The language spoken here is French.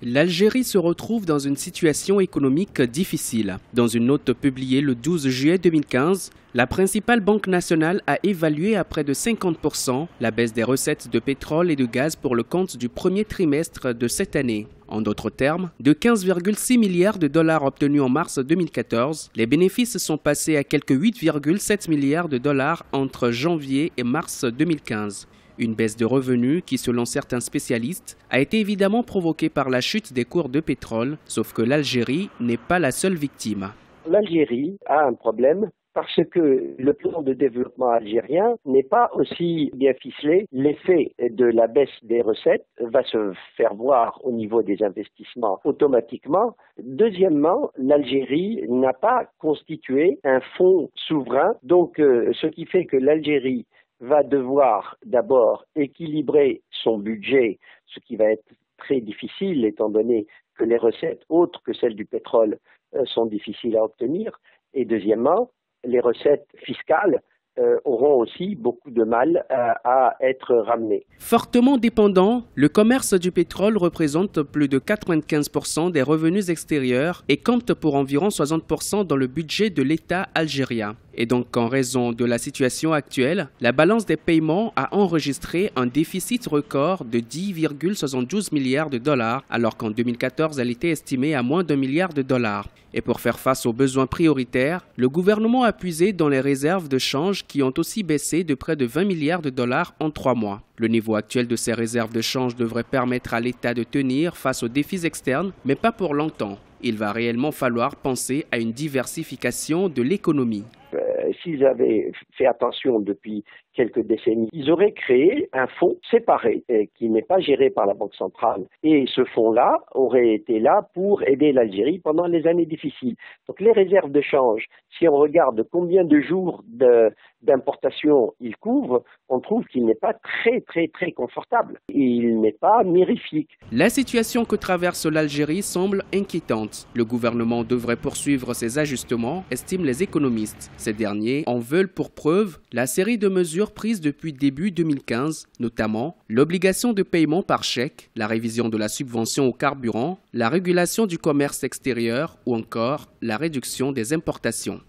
L'Algérie se retrouve dans une situation économique difficile. Dans une note publiée le 12 juillet 2015, la principale banque nationale a évalué à près de 50% la baisse des recettes de pétrole et de gaz pour le compte du premier trimestre de cette année. En d'autres termes, de 15,6 milliards de dollars obtenus en mars 2014, les bénéfices sont passés à quelques 8,7 milliards de dollars entre janvier et mars 2015. Une baisse de revenus qui, selon certains spécialistes, a été évidemment provoquée par la chute des cours de pétrole, sauf que l'Algérie n'est pas la seule victime. L'Algérie a un problème parce que le plan de développement algérien n'est pas aussi bien ficelé. L'effet de la baisse des recettes va se faire voir au niveau des investissements automatiquement. Deuxièmement, l'Algérie n'a pas constitué un fonds souverain, donc ce qui fait que l'Algérie va devoir d'abord équilibrer son budget, ce qui va être très difficile étant donné que les recettes autres que celles du pétrole sont difficiles à obtenir. Et deuxièmement, les recettes fiscales auront aussi beaucoup de mal à être ramenées. Fortement dépendant, le commerce du pétrole représente plus de 95% des revenus extérieurs et compte pour environ 60% dans le budget de l'État algérien. Et donc, en raison de la situation actuelle, la balance des paiements a enregistré un déficit record de 10,72 milliards de dollars, alors qu'en 2014, elle était estimée à moins d'1 milliard de dollars. Et pour faire face aux besoins prioritaires, le gouvernement a puisé dans les réserves de change qui ont aussi baissé de près de 20 milliards de dollars en 3 mois. Le niveau actuel de ces réserves de change devrait permettre à l'État de tenir face aux défis externes, mais pas pour longtemps. Il va réellement falloir penser à une diversification de l'économie. S'ils avaient fait attention depuis quelques décennies, ils auraient créé un fonds séparé qui n'est pas géré par la Banque centrale. Et ce fonds-là aurait été là pour aider l'Algérie pendant les années difficiles. Donc les réserves de change, si on regarde combien de jours d'importation il couvre, on trouve qu'il n'est pas très confortable. Il n'est pas mirifique. La situation que traverse l'Algérie semble inquiétante. Le gouvernement devrait poursuivre ses ajustements, estiment les économistes. Ces derniers en veulent pour preuve la série de mesures prises depuis début 2015, notamment l'obligation de paiement par chèque, la révision de la subvention au carburant, la régulation du commerce extérieur ou encore la réduction des importations.